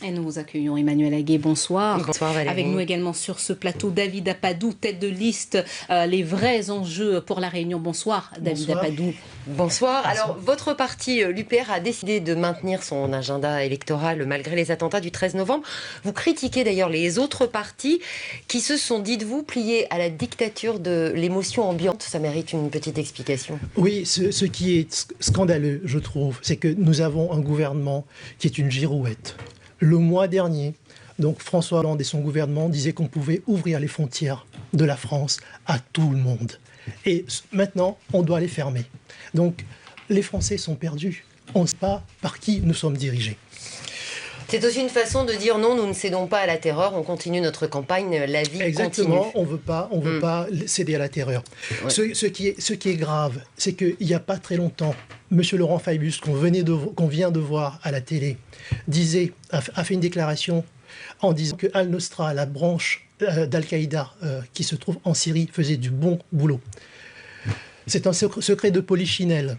Et nous accueillons Emmanuel Aguet, bonsoir. Bonsoir Valérie. Avec nous également sur ce plateau, David Apadou, tête de liste, les vrais enjeux pour la Réunion. Bonsoir David Apadou. Bonsoir. Alors, votre parti, l'UPR, a décidé de maintenir son agenda électoral malgré les attentats du 13 novembre. Vous critiquez d'ailleurs les autres partis qui se sont, dites-vous, pliés à la dictature de l'émotion ambiante. Ça mérite une petite explication. Oui, ce qui est scandaleux, je trouve, c'est que nous avons un gouvernement qui est une girouette. Le mois dernier, donc François Hollande et son gouvernement disaient qu'on pouvait ouvrir les frontières de la France à tout le monde. Et maintenant, on doit les fermer. Donc, les Français sont perdus. On ne sait pas par qui nous sommes dirigés. C'est aussi une façon de dire non, nous ne cédons pas à la terreur, on continue notre campagne, la vie Exactement, continue. on veut pas céder à la terreur. Ouais. Ce qui est grave, c'est qu'il n'y a pas très longtemps, M. Laurent Fabius, qu'on vient de voir à la télé, a fait une déclaration en disant que Al-Nosra, la branche d'Al-Qaïda qui se trouve en Syrie, faisait du bon boulot. C'est un secret de polichinelle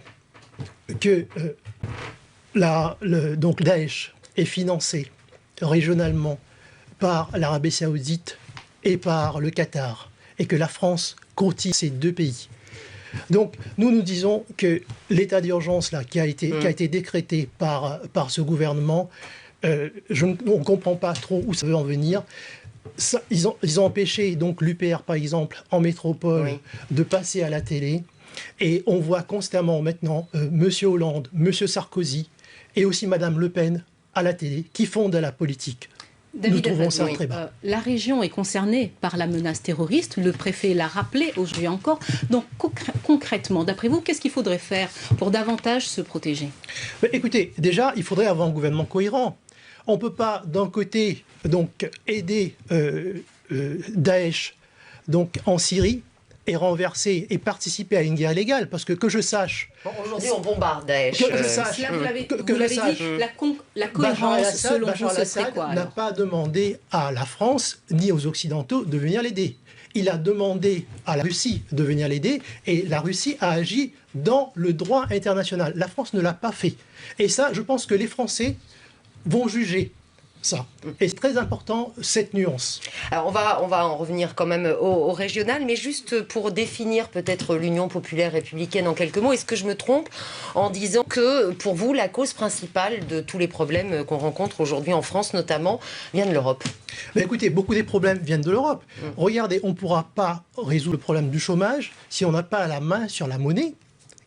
que donc Daesh est financé régionalement par l'Arabie Saoudite et par le Qatar, et que la France cotise ces deux pays. Donc, nous disons que l'état d'urgence là, qui a été décrété par ce gouvernement, on ne comprend pas trop où ça veut en venir. Ça, ils ont empêché donc l'UPR, par exemple, en métropole, de passer à la télé. Et on voit constamment maintenant M. Hollande, M. Sarkozy et aussi Mme Le Pen à la télé qui font de la politique. David, nous trouvons ça très bas. La région est concernée par la menace terroriste. Le préfet l'a rappelé aujourd'hui encore. Donc concrètement, d'après vous, qu'est-ce qu'il faudrait faire pour davantage se protéger ? Écoutez, déjà, il faudrait avoir un gouvernement cohérent. On ne peut pas, d'un côté, donc, aider Daesh donc, en Syrie et renverser et participer à une guerre illégale, parce que je sache... Bon, aujourd'hui, on bombarde Daesh. Que je sache... Là, vous l'avez dit, la cohérence, selon vous, ce serait quoi ? Bachar al-Assad n'a pas demandé à la France ni aux Occidentaux de venir l'aider. Il a demandé à la Russie de venir l'aider, et la Russie a agi dans le droit international. La France ne l'a pas fait. Et ça, je pense que les Français vont juger ça. Et c'est très important, cette nuance. Alors, on va en revenir quand même au régional, mais juste pour définir peut-être l'Union populaire républicaine en quelques mots, est-ce que je me trompe en disant que, pour vous, la cause principale de tous les problèmes qu'on rencontre aujourd'hui en France, notamment, vient de l'Europe ? Écoutez, beaucoup des problèmes viennent de l'Europe. Regardez, on ne pourra pas résoudre le problème du chômage si on n'a pas la main sur la monnaie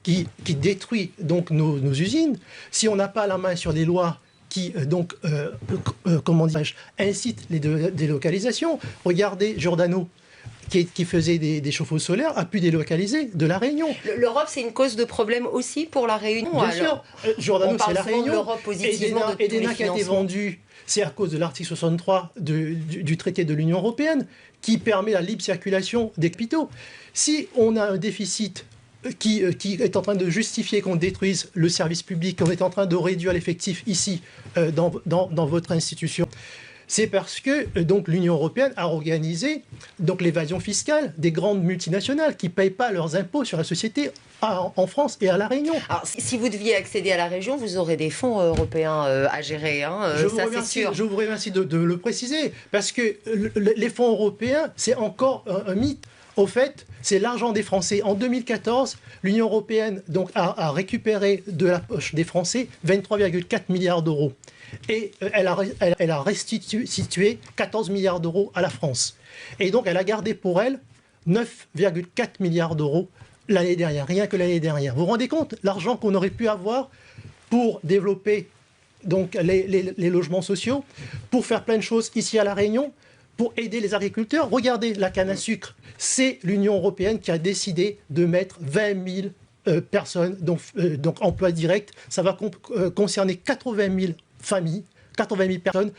qui détruit donc nos usines, si on n'a pas la main sur les lois qui incite les délocalisations. Regardez, Giordano, qui faisait des chauffe-eau solaires, a pu délocaliser de la Réunion. L'Europe, c'est une cause de problème aussi pour la Réunion. Bien sûr, Giordano, c'est la Réunion. L'Europe positivement de Edena qui a été vendu, c'est à cause de l'article 63 du traité de l'Union européenne, qui permet la libre circulation des capitaux. Si on a un déficit qui est en train de justifier qu'on détruise le service public, qu'on est en train de réduire l'effectif ici, dans votre institution, c'est parce que donc l'Union européenne a organisé donc l'évasion fiscale des grandes multinationales qui ne payent pas leurs impôts sur la société en France et à La Réunion. Alors, si vous deviez accéder à la région, vous aurez des fonds européens à gérer, c'est sûr. Je vous remercie de le préciser, parce que les fonds européens, c'est encore un mythe. Au fait, c'est l'argent des Français. En 2014, l'Union européenne donc, a récupéré de la poche des Français 23,4 milliards d'euros. Et elle a restitué 14 milliards d'euros à la France. Et donc, elle a gardé pour elle 9,4 milliards d'euros l'année dernière, rien que l'année dernière. Vous vous rendez compte l'argent qu'on aurait pu avoir pour développer donc, les logements sociaux, pour faire plein de choses ici à La Réunion, pour aider les agriculteurs. Regardez, la canne à sucre, c'est l'Union européenne qui a décidé de mettre 20 000 personnes, donc emploi direct. Ça va concerner 80 000 familles, 80 000 personnes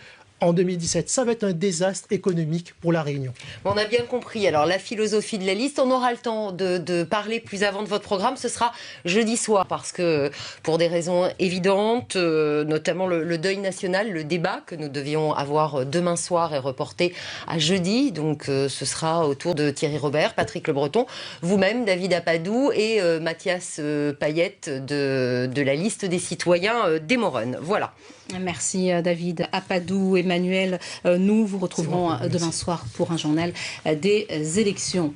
en 2017. Ça va être un désastre économique pour La Réunion. On a bien compris. Alors, la philosophie de la liste, on aura le temps de parler plus avant de votre programme. Ce sera jeudi soir, parce que pour des raisons évidentes, notamment le deuil national, le débat que nous devions avoir demain soir est reporté à jeudi. Donc, ce sera autour de Thierry Robert, Patrick Le Breton, vous-même, David Apadou et Mathias Payette de la liste des citoyens des Morennes. Voilà. Merci David Apadou. Emmanuel, nous vous retrouverons demain soir pour un journal des élections.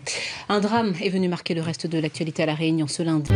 Un drame est venu marquer le reste de l'actualité à La Réunion ce lundi.